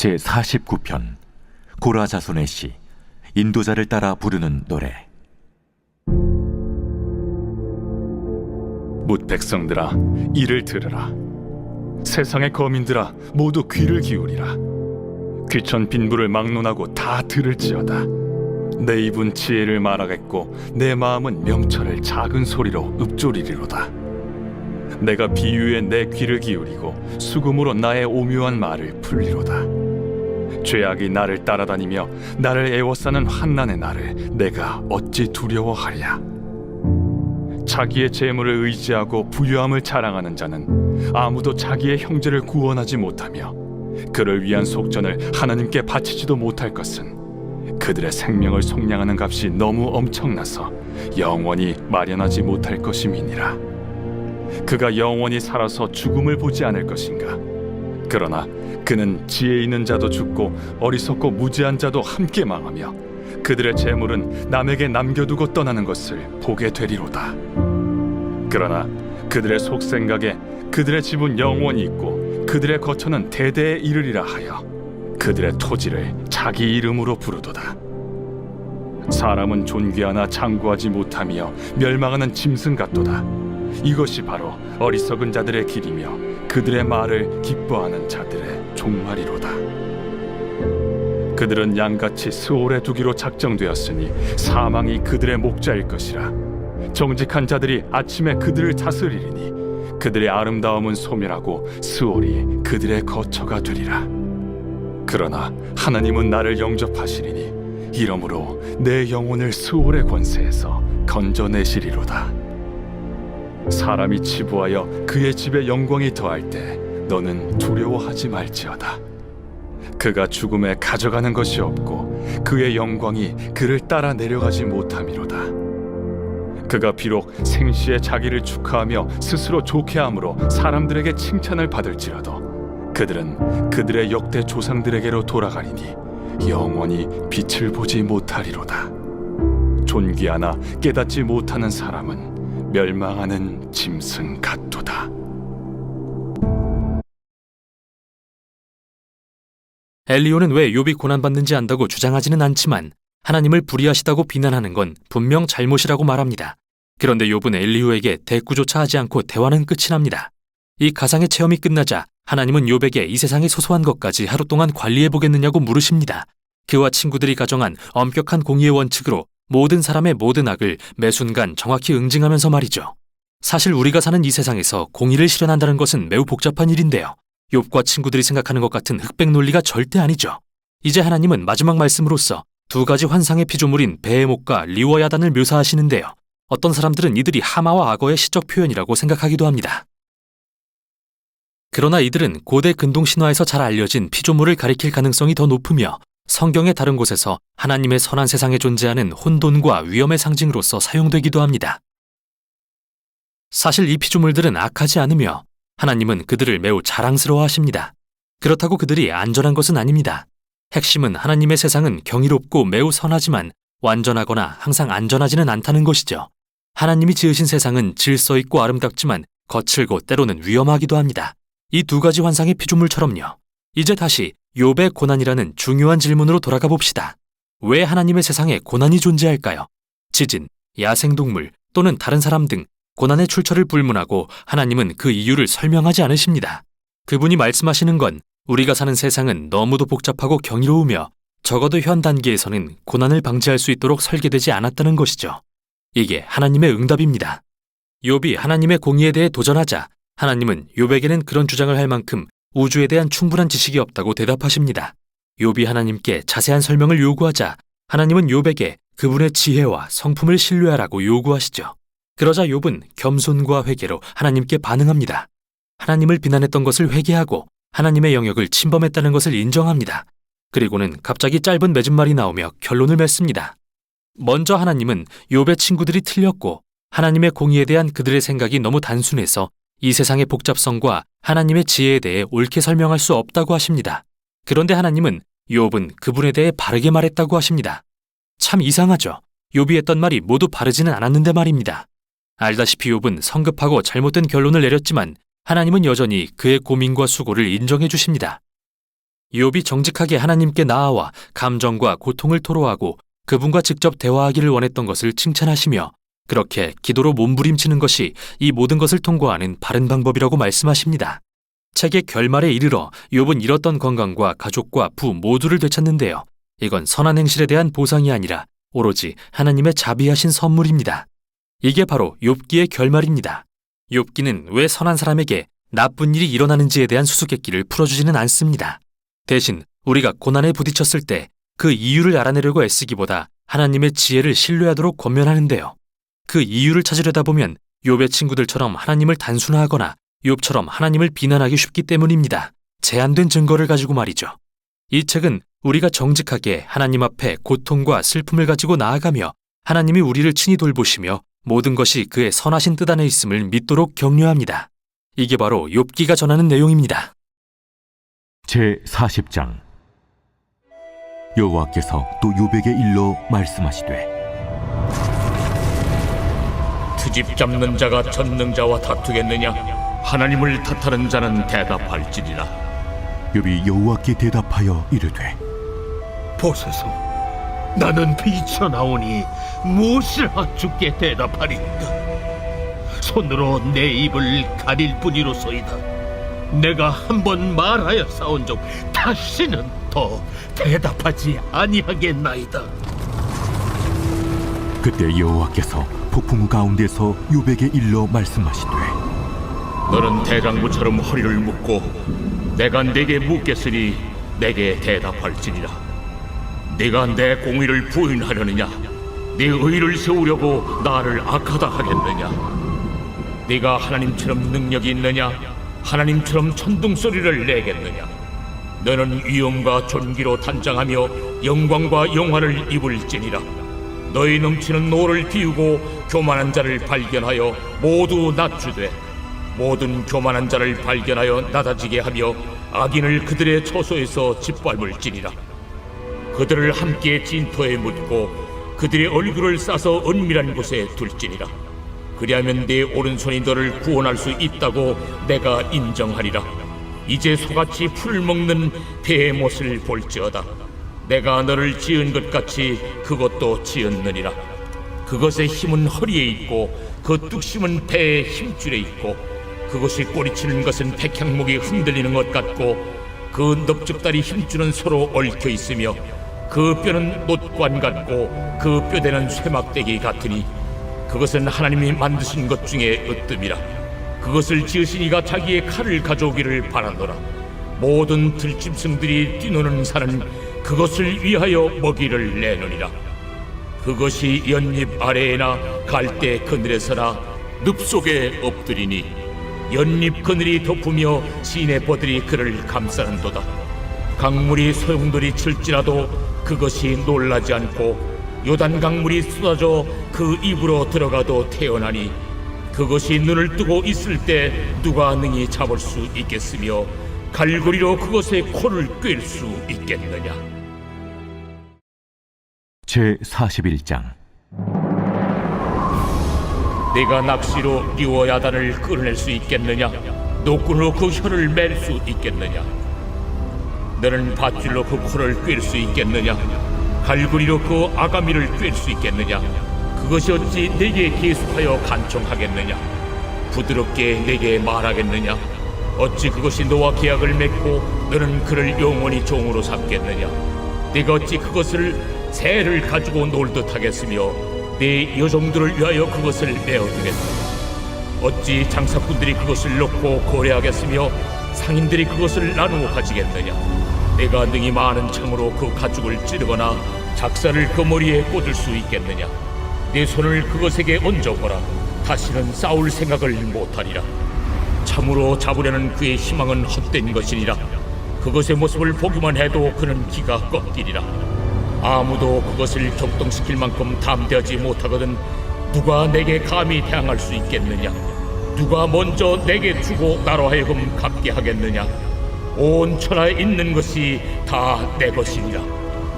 제49편 고라 자손의 시 인도자를 따라 부르는 노래. 뭇 백성들아, 이를 들으라. 세상의 거민들아, 모두 귀를 기울이라. 귀천 빈부를 막론하고 다 들을지어다. 내 입은 지혜를 말하겠고 내 마음은 명철을 작은 소리로 읊조리리로다. 내가 비유에 내 귀를 기울이고 수금으로 나의 오묘한 말을 풀리로다. 죄악이 나를 따라다니며 나를 애워싸는 환난의 날을 내가 어찌 두려워하랴. 자기의 재물을 의지하고 부유함을 자랑하는 자는 아무도 자기의 형제를 구원하지 못하며 그를 위한 속전을 하나님께 바치지도 못할 것은 그들의 생명을 속량하는 값이 너무 엄청나서 영원히 마련하지 못할 것임이니라. 그가 영원히 살아서 죽음을 보지 않을 것인가. 그러나 그는 지혜 있는 자도 죽고 어리석고 무지한 자도 함께 망하며 그들의 재물은 남에게 남겨두고 떠나는 것을 보게 되리로다. 그러나 그들의 속생각에 그들의 집은 영원히 있고 그들의 거처는 대대에 이르리라 하여 그들의 토지를 자기 이름으로 부르도다. 사람은 존귀하나 장구하지 못하며 멸망하는 짐승 같도다. 이것이 바로 어리석은 자들의 길이며 그들의 말을 기뻐하는 자들의 종말이로다. 그들은 양같이 스올에 두기로 작정되었으니 사망이 그들의 목자일 것이라. 정직한 자들이 아침에 그들을 다스리리니 그들의 아름다움은 소멸하고 스올이 그들의 거처가 되리라. 그러나 하나님은 나를 영접하시리니 이러므로 내 영혼을 스올의 권세에서 건져내시리로다. 사람이 치부하여 그의 집에 영광이 더할 때 너는 두려워하지 말지어다. 그가 죽음에 가져가는 것이 없고 그의 영광이 그를 따라 내려가지 못함이로다. 그가 비록 생시에 자기를 축하하며 스스로 좋게함으로 사람들에게 칭찬을 받을지라도 그들은 그들의 역대 조상들에게로 돌아가리니 영원히 빛을 보지 못하리로다. 존귀하나 깨닫지 못하는 사람은 멸망하는 짐승 같도다. 엘리오는 왜 욥이 고난받는지 안다고 주장하지는 않지만 하나님을 불의하시다고 비난하는 건 분명 잘못이라고 말합니다. 그런데 욥은 엘리오에게 대꾸조차 하지 않고 대화는 끝이 납니다. 이 가상의 체험이 끝나자 하나님은 욥에게 이 세상의 소소한 것까지 하루 동안 관리해보겠느냐고 물으십니다. 그와 친구들이 가정한 엄격한 공의의 원칙으로 모든 사람의 모든 악을 매 순간 정확히 응징하면서 말이죠. 사실 우리가 사는 이 세상에서 공의를 실현한다는 것은 매우 복잡한 일인데요. 욥과 친구들이 생각하는 것 같은 흑백 논리가 절대 아니죠. 이제 하나님은 마지막 말씀으로서 두 가지 환상의 피조물인 베헤못과 리워야단을 묘사하시는데요. 어떤 사람들은 이들이 하마와 악어의 시적 표현이라고 생각하기도 합니다. 그러나 이들은 고대 근동 신화에서 잘 알려진 피조물을 가리킬 가능성이 더 높으며 성경의 다른 곳에서 하나님의 선한 세상에 존재하는 혼돈과 위험의 상징으로서 사용되기도 합니다. 사실 이 피조물들은 악하지 않으며 하나님은 그들을 매우 자랑스러워하십니다. 그렇다고 그들이 안전한 것은 아닙니다. 핵심은 하나님의 세상은 경이롭고 매우 선하지만 완전하거나 항상 안전하지는 않다는 것이죠. 하나님이 지으신 세상은 질서 있고 아름답지만 거칠고 때로는 위험하기도 합니다. 이 두 가지 환상의 피조물처럼요. 이제 다시 욥의 고난이라는 중요한 질문으로 돌아가 봅시다. 왜 하나님의 세상에 고난이 존재할까요? 지진, 야생동물 또는 다른 사람 등 고난의 출처를 불문하고 하나님은 그 이유를 설명하지 않으십니다. 그분이 말씀하시는 건 우리가 사는 세상은 너무도 복잡하고 경이로우며 적어도 현 단계에서는 고난을 방지할 수 있도록 설계되지 않았다는 것이죠. 이게 하나님의 응답입니다. 욥이 하나님의 공의에 대해 도전하자 하나님은 욥에게는 그런 주장을 할 만큼 우주에 대한 충분한 지식이 없다고 대답하십니다. 욥이 하나님께 자세한 설명을 요구하자 하나님은 욥에게 그분의 지혜와 성품을 신뢰하라고 요구하시죠. 그러자 욥은 겸손과 회개로 하나님께 반응합니다. 하나님을 비난했던 것을 회개하고 하나님의 영역을 침범했다는 것을 인정합니다. 그리고는 갑자기 짧은 맺은말이 나오며 결론을 맺습니다. 먼저 하나님은 욥의 친구들이 틀렸고 하나님의 공의에 대한 그들의 생각이 너무 단순해서 이 세상의 복잡성과 하나님의 지혜에 대해 옳게 설명할 수 없다고 하십니다. 그런데 하나님은 욥은 그분에 대해 바르게 말했다고 하십니다. 참 이상하죠. 욥이 했던 말이 모두 바르지는 않았는데 말입니다. 알다시피 욥은 성급하고 잘못된 결론을 내렸지만 하나님은 여전히 그의 고민과 수고를 인정해 주십니다. 욥이 정직하게 하나님께 나아와 감정과 고통을 토로하고 그분과 직접 대화하기를 원했던 것을 칭찬하시며 그렇게 기도로 몸부림치는 것이 이 모든 것을 통과하는 바른 방법이라고 말씀하십니다. 책의 결말에 이르러 욥은 잃었던 건강과 가족과 부 모두를 되찾는데요. 이건 선한 행실에 대한 보상이 아니라 오로지 하나님의 자비하신 선물입니다. 이게 바로 욥기의 결말입니다. 욥기는 왜 선한 사람에게 나쁜 일이 일어나는지에 대한 수수께끼를 풀어주지는 않습니다. 대신 우리가 고난에 부딪혔을 때 그 이유를 알아내려고 애쓰기보다 하나님의 지혜를 신뢰하도록 권면하는데요. 그 이유를 찾으려다 보면 욥의 친구들처럼 하나님을 단순화하거나 욥처럼 하나님을 비난하기 쉽기 때문입니다. 제한된 증거를 가지고 말이죠. 이 책은 우리가 정직하게 하나님 앞에 고통과 슬픔을 가지고 나아가며 하나님이 우리를 친히 돌보시며 모든 것이 그의 선하신 뜻 안에 있음을 믿도록 격려합니다. 이게 바로 욥기가 전하는 내용입니다. 제40장. 여호와께서 또 욥에게 일러 말씀하시되 트집 잡는 자가 전능자와 다투겠느냐? 하나님을 탓하는 자는 대답할지니라. 욥이 여호와께 대답하여 이르되 보소서, 나는 비쳐나오니 무엇을 주께 대답하리이까? 손으로 내 입을 가릴 뿐이로소이다. 내가 한번 말하여 싸운 적 다시는 더 대답하지 아니하겠나이다. 그때 여호와께서 폭풍우 가운데서 욥에게 일러 말씀하시되 너는 대장부처럼 허리를 묶고 내가 네게 묻겠으니 내게 대답할지니라. 네가 내 공의를 부인하려느냐? 네 의를 세우려고 나를 악하다 하겠느냐? 네가 하나님처럼 능력이 있느냐? 하나님처럼 천둥소리를 내겠느냐? 너는 위엄과 존귀로 단장하며 영광과 영화를 입을지니라. 너희 넘치는 노를 비우고 교만한 자를 발견하여 모두 낮추되 모든 교만한 자를 발견하여 낮아지게 하며 악인을 그들의 처소에서 짓밟을지니라. 그들을 함께 진토에 묻고 그들의 얼굴을 싸서 은밀한 곳에 둘지니라. 그리하면 네 오른손이 너를 구원할 수 있다고 내가 인정하리라. 이제 소같이 풀을 먹는 배의 못을 볼지어다. 내가 너를 지은 것 같이 그것도 지었느니라. 그것의 힘은 허리에 있고 그 뚝심은 배의 힘줄에 있고 그것이 꼬리치는 것은 백향목이 흔들리는 것 같고 그 넙죽다리 힘줄은 서로 얽혀 있으며 그 뼈는 못관 같고 그 뼈대는 쇠막대기 같으니 그것은 하나님이 만드신 것 중에 으뜸이라. 그것을 지으신 이가 자기의 칼을 가져오기를 바라노라. 모든 들짐승들이 뛰노는 산은 그것을 위하여 먹이를 내느니라. 그것이 연잎 아래에나 갈대 그늘에서나 늪 속에 엎드리니 연잎 그늘이 덮으며 시내 버들이 그를 감싸는도다. 강물이 소용돌이 칠지라도 그것이 놀라지 않고 요단 강물이 쏟아져 그 입으로 들어가도 태어나니 그것이 눈을 뜨고 있을 때 누가 능히 잡을 수 있겠으며 갈고리로 그것의 코를 꿰일 수 있겠느냐. 제41장. 네가 낚시로 리워야단을 끌어낼 수 있겠느냐? 노끈으로 그 혀를 맬 수 있겠느냐? 너는 밧줄로 그 코를 꿰일 수 있겠느냐? 갈고리로 그 아가미를 꿰일 수 있겠느냐? 그것이 어찌 네게 계속하여 간청하겠느냐? 부드럽게 네게 말하겠느냐? 어찌 그것이 너와 계약을 맺고 너는 그를 영원히 종으로 삼겠느냐? 네가 어찌 그것을 새를 가지고 놀듯 하겠으며 네 여종들을 위하여 그것을 내어두겠느냐? 어찌 장사꾼들이 그것을 놓고 거래하겠으며 상인들이 그것을 나누어 가지겠느냐? 내가 능히 많은 창으로 그 가죽을 찌르거나 작사를 그 머리에 꽂을 수 있겠느냐? 내 손을 그것에게 얹어보라. 다시는 싸울 생각을 못하리라. 참으로 잡으려는 그의 희망은 헛된 것이니라. 그것의 모습을 보기만 해도 그는 기가 꺾이리라. 아무도 그것을 격동시킬 만큼 담대하지 못하거든 누가 내게 감히 대항할 수 있겠느냐? 누가 먼저 내게 주고 나로 하여금 갚게 하겠느냐? 온 천하에 있는 것이 다 내 것이니라.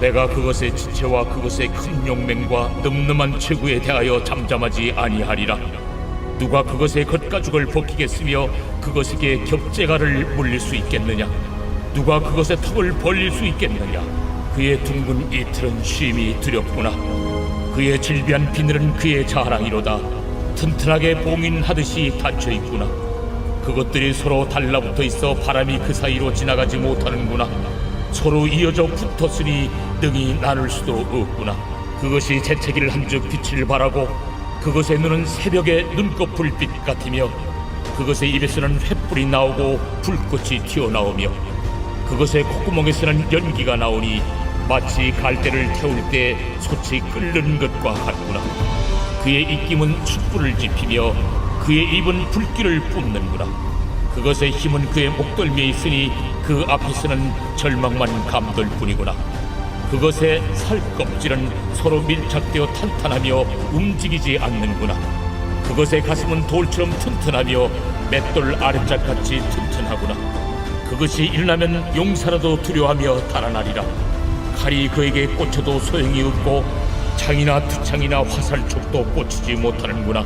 내가 그것의 지체와 그것의 큰 용맹과 늠름한 체구에 대하여 잠잠하지 아니하리라. 누가 그것의 겉가죽을 벗기겠으며 그것에게 격제가를 물릴 수 있겠느냐? 누가 그것의 턱을 벌릴 수 있겠느냐? 그의 둥근 이틀은 쉼이 두렵구나. 그의 질비한 비늘은 그의 자랑이로다. 튼튼하게 봉인하듯이 닫혀 있구나. 그것들이 서로 달라붙어 있어 바람이 그 사이로 지나가지 못하는구나. 서로 이어져 붙었으니 능히 나눌 수도 없구나. 그것이 재채기를 한즉 빛을 발하고 그것의 눈은 새벽의 눈꽃 불빛 같으며 그것의 입에서는 횃불이 나오고 불꽃이 튀어나오며 그것의 콧구멍에서는 연기가 나오니 마치 갈대를 태울 때 솥이 끓는 것과 같구나. 그의 입김은 숯불을 지피며 그의 입은 불길을 뿜는구나. 그것의 힘은 그의 목덜미에 있으니 그 앞에서는 절망만 감돌 뿐이구나. 그것의 살껍질은 서로 밀착되어 탄탄하며 움직이지 않는구나. 그것의 가슴은 돌처럼 튼튼하며 맷돌 아랫짝같이 튼튼하구나. 그것이 일어나면 용사라도 두려워하며 달아나리라. 칼이 그에게 꽂혀도 소용이 없고 창이나 투창이나 화살촉도 꽂히지 못하는구나.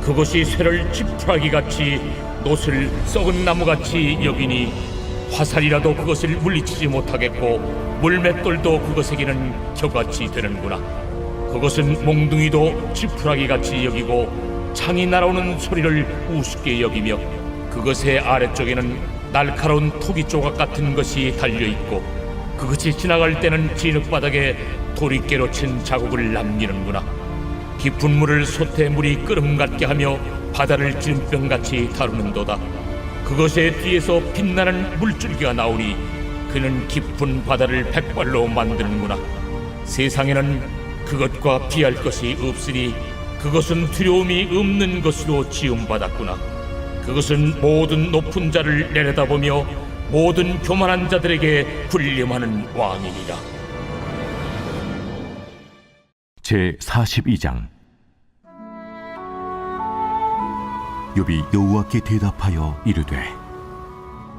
그것이 쇠를 지푸라기같이 놋을 썩은 나무같이 여기니 화살이라도 그것을 물리치지 못하겠고 물맷돌도 그것에게는 겨같이 되는구나. 그것은 몽둥이도 지푸라기같이 여기고 창이 날아오는 소리를 우습게 여기며 그것의 아래쪽에는 날카로운 토기 조각 같은 것이 달려있고 그것이 지나갈 때는 진흙바닥에 도리깨로 친 자국을 남기는구나. 깊은 물을 솥에 물이 끓음 같게 하며 바다를 지름병같이 다루는도다. 그것의 뒤에서 빛나는 물줄기가 나오니 그는 깊은 바다를 백발로 만드는구나. 세상에는 그것과 비할 것이 없으니 그것은 두려움이 없는 것으로 지음받았구나. 그것은 모든 높은 자를 내려다보며 모든 교만한 자들에게 군림하는 왕이니라. 제42장. 욥이 여호와께 대답하여 이르되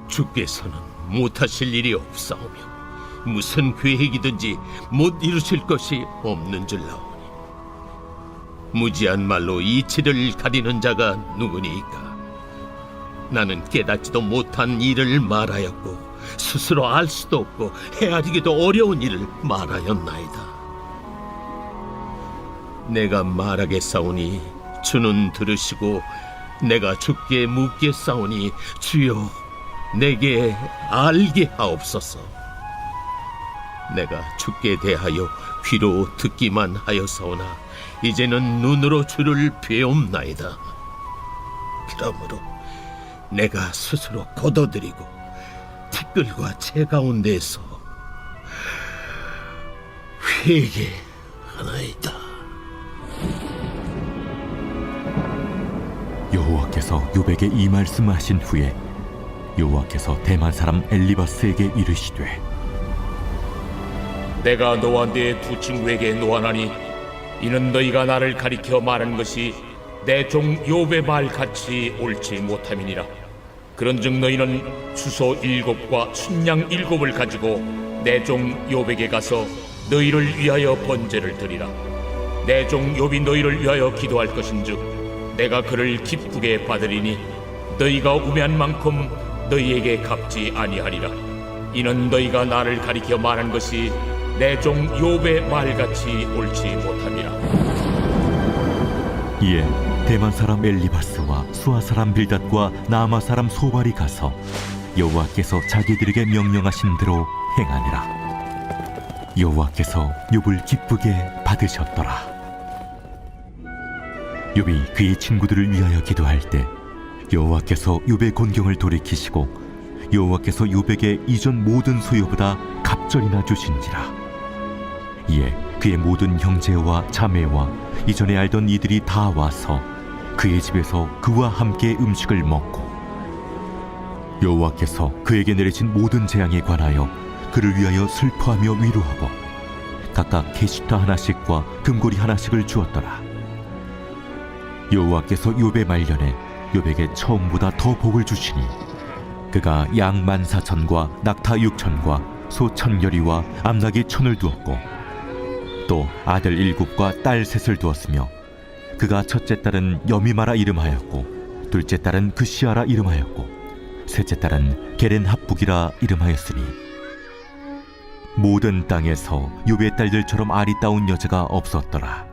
주께서는 못하실 일이 없사오며 무슨 계획이든지 못 이루실 것이 없는 줄 나오니 무지한 말로 이치를 가리는 자가 누구니까. 나는 깨닫지도 못한 일을 말하였고 스스로 알 수도 없고 헤아리기도 어려운 일을 말하였나이다. 내가 말하겠사오니 주는 들으시고 내가 주께 묻겠사오니 주여 내게 알게 하옵소서. 내가 주께 대하여 귀로 듣기만 하였사오나 이제는 눈으로 주를 배옵나이다. 그러므로 내가 스스로 거둬들이고 티끌과 채 가운데서 회개하나이다. 여호와께서 욥에게 이 말씀하신 후에 여호와께서 대만 사람 엘리바스에게 이르시되 내가 너와 네 두 친구에게 노하나니 이는 너희가 나를 가리켜 말한 것이 내 종 욥의 말같이 옳지 못함이니라. 그런즉 너희는 수소 7과 순양 7을 가지고 내 종 욥에게 가서 너희를 위하여 번제를 드리라. 내 종 욥이 너희를 위하여 기도할 것인즉 내가 그를 기쁘게 받으리니 너희가 우매한 만큼 너희에게 갚지 아니하리라. 이는 너희가 나를 가리켜 말한 것이 내 종 욥의 말같이 옳지 못함이라. 이에 대만 사람 엘리바스와 수아 사람 빌닷과 나아마 사람 소발이 가서 여호와께서 자기들에게 명령하신 대로 행하니라. 여호와께서 욥을 기쁘게 받으셨더라. 욥이 그의 친구들을 위하여 기도할 때 여호와께서 욥의 곤경을 돌이키시고 여호와께서 욥에게 이전 모든 소유보다 갑절이나 주신지라. 이에 그의 모든 형제와 자매와 이전에 알던 이들이 다 와서 그의 집에서 그와 함께 음식을 먹고 여호와께서 그에게 내리신 모든 재앙에 관하여 그를 위하여 슬퍼하며 위로하고 각각 게시타 하나씩과 금고리 하나씩을 주었더라. 여호와께서 욥의 말년에 욥에게 처음보다 더 복을 주시니 그가 양 14,000과 낙타 6,000과 소 1,000여리와 암낙이 1,000을 두었고 또 아들 7과 딸 3을 두었으며 그가 첫째 딸은 여미마라 이름하였고 둘째 딸은 그시아라 이름하였고 셋째 딸은 게렌 합북이라 이름하였으니 모든 땅에서 욥의 딸들처럼 아리따운 여자가 없었더라.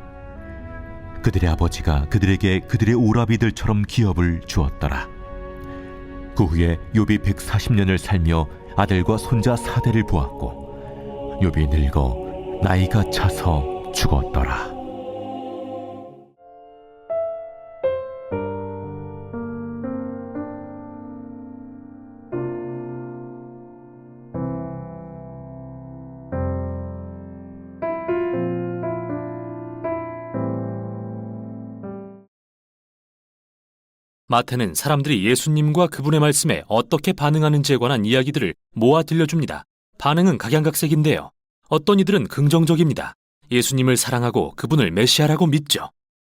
그들의 아버지가 그들에게 그들의 오라비들처럼 기업을 주었더라. 그 후에 욥이 140년을 살며 아들과 손자 4대를 보았고 욥이 늙어 나이가 차서 죽었더라. 마태는 사람들이 예수님과 그분의 말씀에 어떻게 반응하는지에 관한 이야기들을 모아 들려줍니다. 반응은 각양각색인데요. 어떤 이들은 긍정적입니다. 예수님을 사랑하고 그분을 메시아라고 믿죠.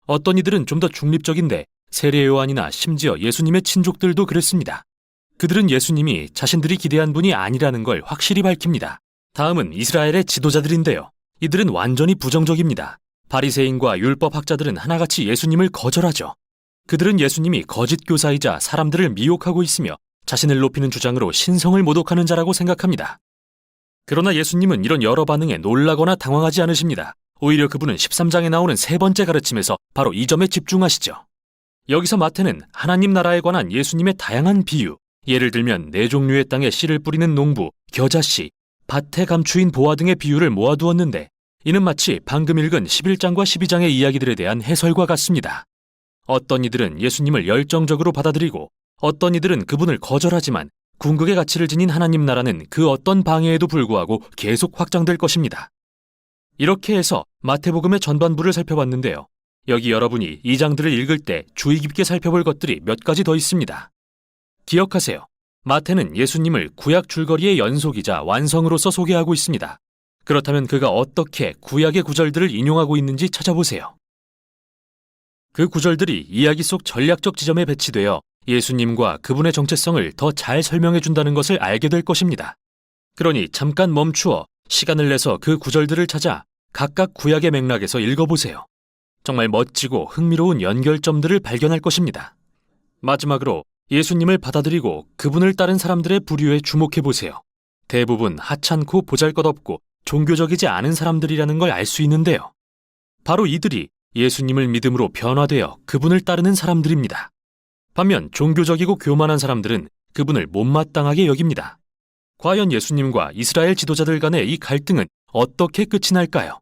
어떤 이들은 좀 더 중립적인데 세례 요한이나 심지어 예수님의 친족들도 그랬습니다. 그들은 예수님이 자신들이 기대한 분이 아니라는 걸 확실히 밝힙니다. 다음은 이스라엘의 지도자들인데요. 이들은 완전히 부정적입니다. 바리새인과 율법학자들은 하나같이 예수님을 거절하죠. 그들은 예수님이 거짓 교사이자 사람들을 미혹하고 있으며 자신을 높이는 주장으로 신성을 모독하는 자라고 생각합니다. 그러나 예수님은 이런 여러 반응에 놀라거나 당황하지 않으십니다. 오히려 그분은 13장에 나오는 세 번째 가르침에서 바로 이 점에 집중하시죠. 여기서 마태는 하나님 나라에 관한 예수님의 다양한 비유, 예를 들면 네 종류의 땅에 씨를 뿌리는 농부, 겨자씨, 밭에 감추인 보화 등의 비유를 모아두었는데 이는 마치 방금 읽은 11장과 12장의 이야기들에 대한 해설과 같습니다. 어떤 이들은 예수님을 열정적으로 받아들이고 어떤 이들은 그분을 거절하지만 궁극의 가치를 지닌 하나님 나라는 그 어떤 방해에도 불구하고 계속 확장될 것입니다. 이렇게 해서 마태복음의 전반부를 살펴봤는데요. 여기 여러분이 이 장들을 읽을 때 주의 깊게 살펴볼 것들이 몇 가지 더 있습니다. 기억하세요. 마태는 예수님을 구약 줄거리의 연속이자 완성으로서 소개하고 있습니다. 그렇다면 그가 어떻게 구약의 구절들을 인용하고 있는지 찾아보세요. 그 구절들이 이야기 속 전략적 지점에 배치되어 예수님과 그분의 정체성을 더 잘 설명해 준다는 것을 알게 될 것입니다. 그러니 잠깐 멈추어 시간을 내서 그 구절들을 찾아 각각 구약의 맥락에서 읽어보세요. 정말 멋지고 흥미로운 연결점들을 발견할 것입니다. 마지막으로 예수님을 받아들이고 그분을 따른 사람들의 부류에 주목해보세요. 대부분 하찮고 보잘것없고 종교적이지 않은 사람들이라는 걸 알 수 있는데요. 바로 이들이 예수님을 믿음으로 변화되어 그분을 따르는 사람들입니다. 반면 종교적이고 교만한 사람들은 그분을 못마땅하게 여깁니다. 과연 예수님과 이스라엘 지도자들 간의 이 갈등은 어떻게 끝이 날까요?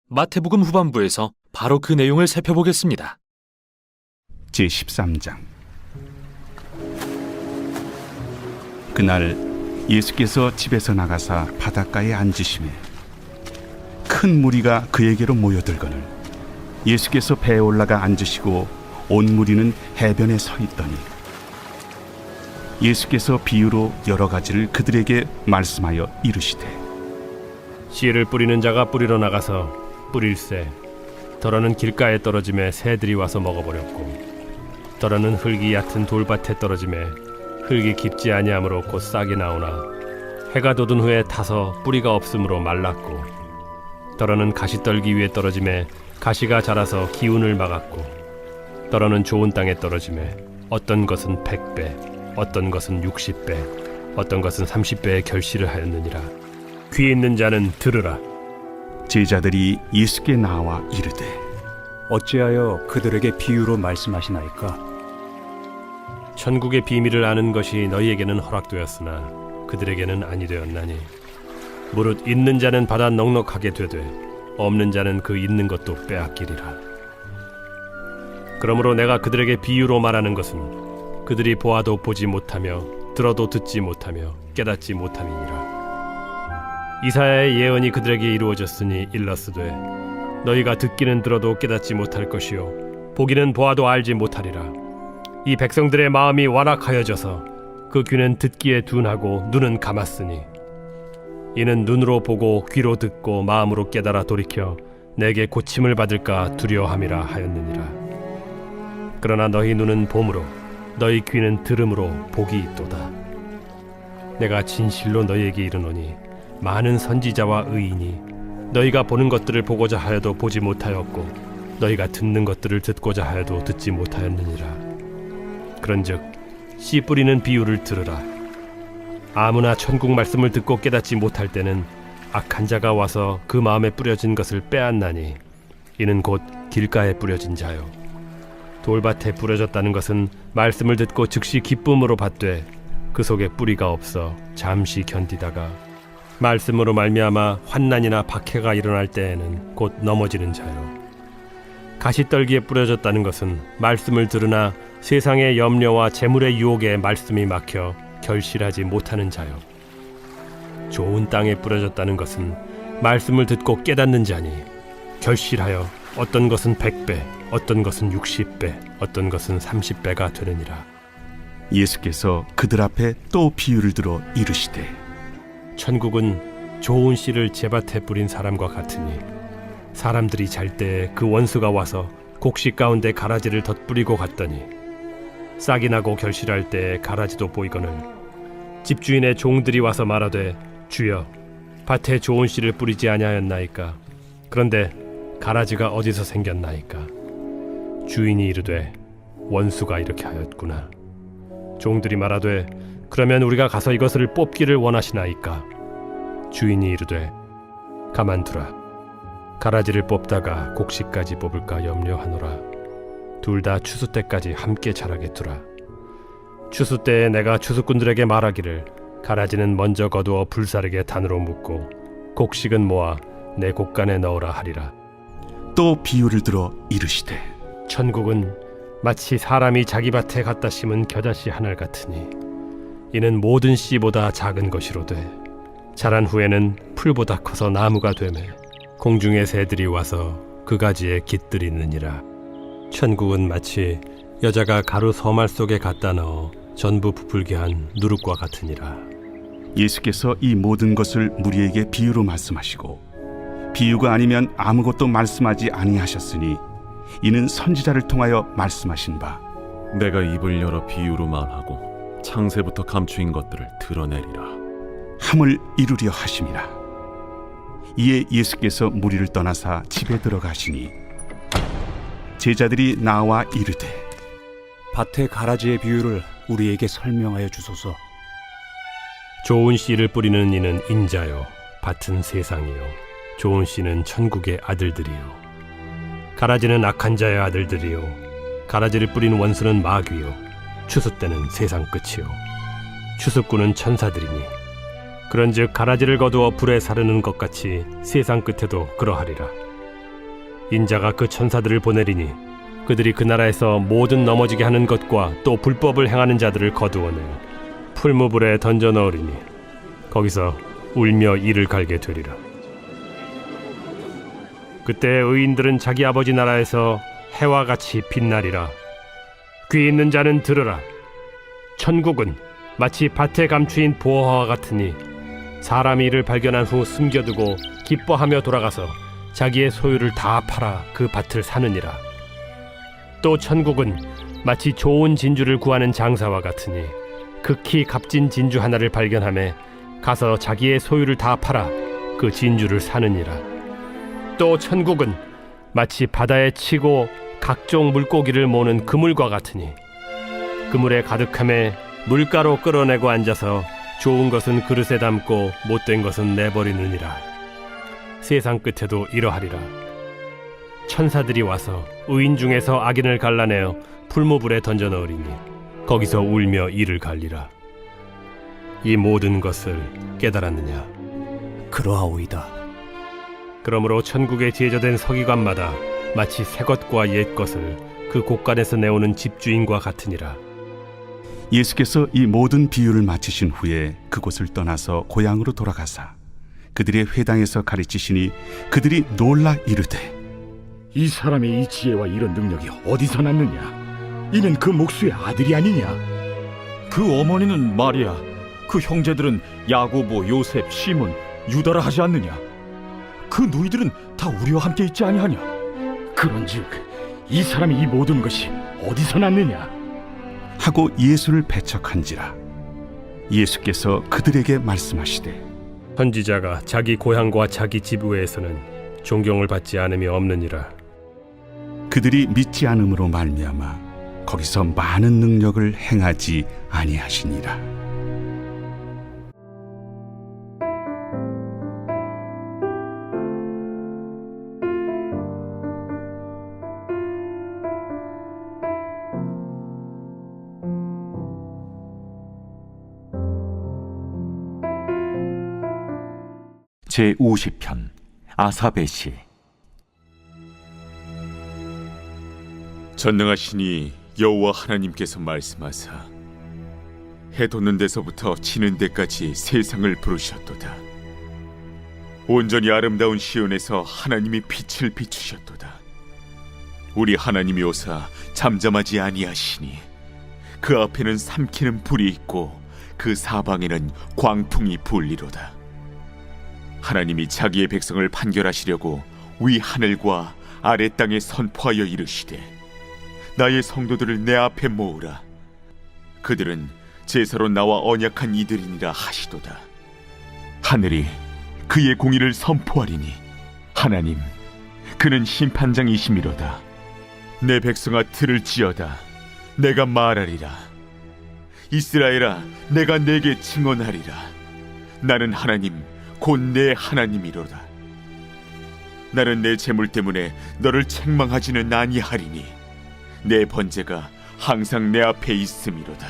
마태복음 후반부에서 바로 그 내용을 살펴보겠습니다. 제13장. 그날 예수께서 집에서 나가사 바닷가에 앉으시매 큰 무리가 그에게로 모여들거늘 예수께서 배에 올라가 앉으시고 온 무리는 해변에 서 있더니 예수께서 비유로 여러 가지를 그들에게 말씀하여 이르시되 씨를 뿌리는 자가 뿌리러 나가서 뿌릴새 더러는 길가에 떨어짐에 새들이 와서 먹어버렸고 더러는 흙이 얕은 돌밭에 떨어짐에 흙이 깊지 아니하므로 곧 싹이 나오나 해가 돋은 후에 타서 뿌리가 없으므로 말랐고 더러는 가시떨기 위에 떨어짐에 가시가 자라서 기운을 막았고 더러는 좋은 땅에 떨어짐에 어떤 것은 100배 어떤 것은 60배 어떤 것은 30배의 결실을 하였느니라. 귀 있는 자는 들으라. 제자들이 예수께 나와 이르되 어찌하여 그들에게 비유로 말씀하시나이까? 천국의 비밀을 아는 것이 너희에게는 허락되었으나 그들에게는 아니 되었나니 무릇 있는 자는 받아 넉넉하게 되되 없는 자는 그 있는 것도 빼앗기리라. 그러므로 내가 그들에게 비유로 말하는 것은 그들이 보아도 보지 못하며 들어도 듣지 못하며 깨닫지 못함이니라. 이사야의 예언이 그들에게 이루어졌으니 일렀으되 너희가 듣기는 들어도 깨닫지 못할 것이요 보기는 보아도 알지 못하리라. 이 백성들의 마음이 완악하여져서 그 귀는 듣기에 둔하고 눈은 감았으니 이는 눈으로 보고 귀로 듣고 마음으로 깨달아 돌이켜 내게 고침을 받을까 두려워함이라 하였느니라. 그러나 너희 눈은 봄으로 너희 귀는 들음으로 복이 있도다. 내가 진실로 너희에게 이르노니 많은 선지자와 의인이 너희가 보는 것들을 보고자 하여도 보지 못하였고 너희가 듣는 것들을 듣고자 하여도 듣지 못하였느니라. 그런즉 씨 뿌리는 비유를 들으라. 아무나 천국 말씀을 듣고 깨닫지 못할 때는 악한 자가 와서 그 마음에 뿌려진 것을 빼앗나니 이는 곧 길가에 뿌려진 자요. 돌밭에 뿌려졌다는 것은 말씀을 듣고 즉시 기쁨으로 받되 그 속에 뿌리가 없어 잠시 견디다가 말씀으로 말미암아 환난이나 박해가 일어날 때에는 곧 넘어지는 자요. 가시떨기에 뿌려졌다는 것은 말씀을 들으나 세상의 염려와 재물의 유혹에 말씀이 막혀 결실하지 못하는 자요. 좋은 땅에 뿌려졌다는 것은 말씀을 듣고 깨닫는 자니 결실하여 어떤 것은 100배, 어떤 것은 60배, 어떤 것은 30배가 되느니라. 예수께서 그들 앞에 또 비유를 들어 이르시되 천국은 좋은 씨를 제밭에 뿌린 사람과 같으니 사람들이 잘 때에 그 원수가 와서 곡식 가운데 가라지를 덧뿌리고 갔더니 싹이 나고 결실할 때에 가라지도 보이거늘 집주인의 종들이 와서 말하되 주여 밭에 좋은 씨를 뿌리지 아니하였나이까? 그런데 가라지가 어디서 생겼나이까? 주인이 이르되 원수가 이렇게 하였구나. 종들이 말하되 그러면 우리가 가서 이것을 뽑기를 원하시나이까? 주인이 이르되 가만두라. 가라지를 뽑다가 곡식까지 뽑을까 염려하노라. 둘 다 추수 때까지 함께 자라게 두라. 추수 때에 내가 추수꾼들에게 말하기를 가라지는 먼저 거두어 불사르게 단으로 묶고 곡식은 모아 내 곡간에 넣으라 하리라. 또 비유를 들어 이르시되 천국은 마치 사람이 자기 밭에 갖다 심은 겨자씨 한 알 같으니 이는 모든 씨보다 작은 것이로되 자란 후에는 풀보다 커서 나무가 되매 공중의 새들이 와서 그 가지에 깃들이느니라. 천국은 마치 여자가 가루 서말 속에 갖다 넣어 전부 부풀게 한 누룩과 같으니라. 예수께서 이 모든 것을 무리에게 비유로 말씀하시고 비유가 아니면 아무것도 말씀하지 아니하셨으니 이는 선지자를 통하여 말씀하신 바 내가 입을 열어 비유로 말하고 창세부터 감추인 것들을 드러내리라 함을 이루려 하심이라. 이에 예수께서 무리를 떠나사 집에 들어가시니 제자들이 나와 이르되 밭의 가라지의 비유를 우리에게 설명하여 주소서. 좋은 씨를 뿌리는 이는 인자요 밭은 세상이요 좋은 씨는 천국의 아들들이요 가라지는 악한 자의 아들들이요 가라지를 뿌린 원수는 마귀요 추수 때는 세상 끝이요 추수꾼은 천사들이니 그런즉 가라지를 거두어 불에 사르는 것 같이 세상 끝에도 그러하리라. 인자가 그 천사들을 보내리니 그들이 그 나라에서 모든 넘어지게 하는 것과 또 불법을 행하는 자들을 거두어내어 풀무불에 던져 넣으리니 거기서 울며 이를 갈게 되리라. 그때 의인들은 자기 아버지 나라에서 해와 같이 빛나리라. 귀 있는 자는 들으라. 천국은 마치 밭에 감추인 보화와 같으니 사람이 이를 발견한 후 숨겨두고 기뻐하며 돌아가서 자기의 소유를 다 팔아 그 밭을 사느니라. 또 천국은 마치 좋은 진주를 구하는 장사와 같으니 극히 값진 진주 하나를 발견하며 가서 자기의 소유를 다 팔아 그 진주를 사느니라. 또 천국은 마치 바다에 치고 각종 물고기를 모는 그물과 같으니 그물에 가득함에 물가로 끌어내고 앉아서 좋은 것은 그릇에 담고 못된 것은 내버리느니라. 세상 끝에도 이러하리라. 천사들이 와서 의인 중에서 악인을 갈라내어 풀무불에 던져 넣으리니 거기서 울며 이를 갈리라. 이 모든 것을 깨달았느냐? 그러하오이다. 그러므로 천국에 제조된 서기관마다 마치 새 것과 옛 것을 그 곳간에서 내오는 집주인과 같으니라. 예수께서 이 모든 비유를 마치신 후에 그곳을 떠나서 고향으로 돌아가사 그들의 회당에서 가르치시니 그들이 놀라 이르되 이 사람의 이 지혜와 이런 능력이 어디서 났느냐? 이는 그 목수의 아들이 아니냐? 그 어머니는 마리아, 그 형제들은 야고보, 요셉, 시몬, 유다라 하지 않느냐? 그 누이들은 다 우리와 함께 있지 아니하냐? 그런즉 이 사람이 이 모든 것이 어디서 났느냐? 하고 예수를 배척한지라. 예수께서 그들에게 말씀하시되 선지자가 자기 고향과 자기 집 외에서는 존경을 받지 않음이 없느니라. 그들이 믿지 않음으로 말미암아 거기서 많은 능력을 행하지 아니하시니라. 제50편 아삽의 시. 전능하시니 여호와 하나님께서 말씀하사 해 돋는 데서부터 지는 데까지 세상을 부르셨도다. 온전히 아름다운 시온에서 하나님이 빛을 비추셨도다. 우리 하나님이 오사 잠잠하지 아니하시니 그 앞에는 삼키는 불이 있고 그 사방에는 광풍이 불리로다. 하나님이 자기의 백성을 판결하시려고 위 하늘과 아래 땅에 선포하여 이르시되 나의 성도들을 내 앞에 모으라. 그들은 제사로 나와 언약한 이들이니라 하시도다. 하늘이 그의 공의를 선포하리니 하나님 그는 심판장이시미로다. 내 백성아 들을지어다. 내가 말하리라. 이스라엘아 내가 내게 증언하리라. 나는 하나님 곧 내 하나님이로다. 나는 내 재물 때문에 너를 책망하지는 아니하리니 내 번제가 항상 내 앞에 있음이로다.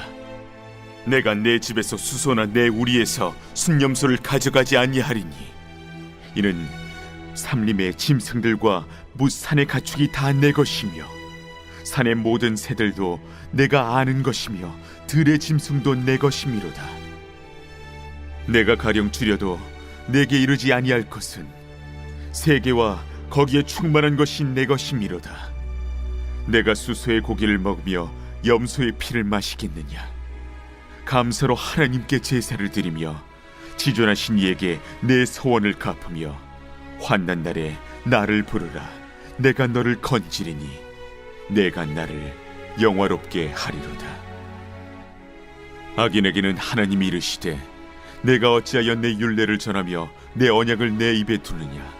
내가 내 집에서 수소나 내 우리에서 순념소를 가져가지 아니하리니 이는 삼림의 짐승들과 무산의 가축이 다 내 것이며 산의 모든 새들도 내가 아는 것이며 들의 짐승도 내 것이미로다. 내가 가령 줄여도 내게 이르지 아니할 것은 세계와 거기에 충만한 것이 내 것이미로다. 내가 수소의 고기를 먹으며 염소의 피를 마시겠느냐. 감사로 하나님께 제사를 드리며 지존하신 이에게 내 소원을 갚으며 환난 날에 나를 부르라. 내가 너를 건지리니 내가 나를 영화롭게 하리로다. 악인에게는 하나님이 이르시되 내가 어찌하여 내 율례를 전하며 내 언약을 내 입에 두느냐.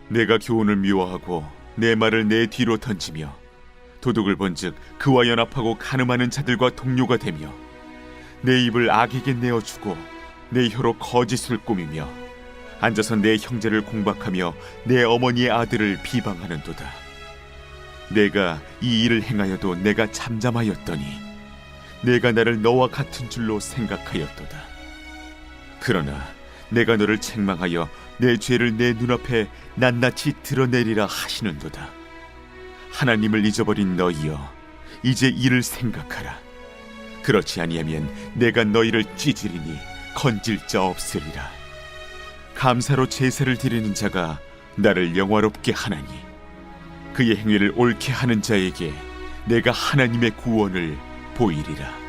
내가 교훈을 미워하고 내 말을 내 뒤로 던지며 도둑을 본즉 그와 연합하고 간음하는 자들과 동료가 되며 내 입을 악에게 내어주고 내 혀로 거짓을 꾸미며 앉아서 내 형제를 공박하며 내 어머니의 아들을 비방하는도다. 내가 이 일을 행하여도 내가 잠잠하였더니 내가 나를 너와 같은 줄로 생각하였도다. 그러나 내가 너를 책망하여 내 죄를 내 눈앞에 낱낱이 드러내리라 하시는도다. 하나님을 잊어버린 너희여 이제 이를 생각하라. 그렇지 아니하면 내가 너희를 찌질이니 건질 자 없으리라. 감사로 제사를 드리는 자가 나를 영화롭게 하나니 그의 행위를 옳게 하는 자에게 내가 하나님의 구원을 보이리라.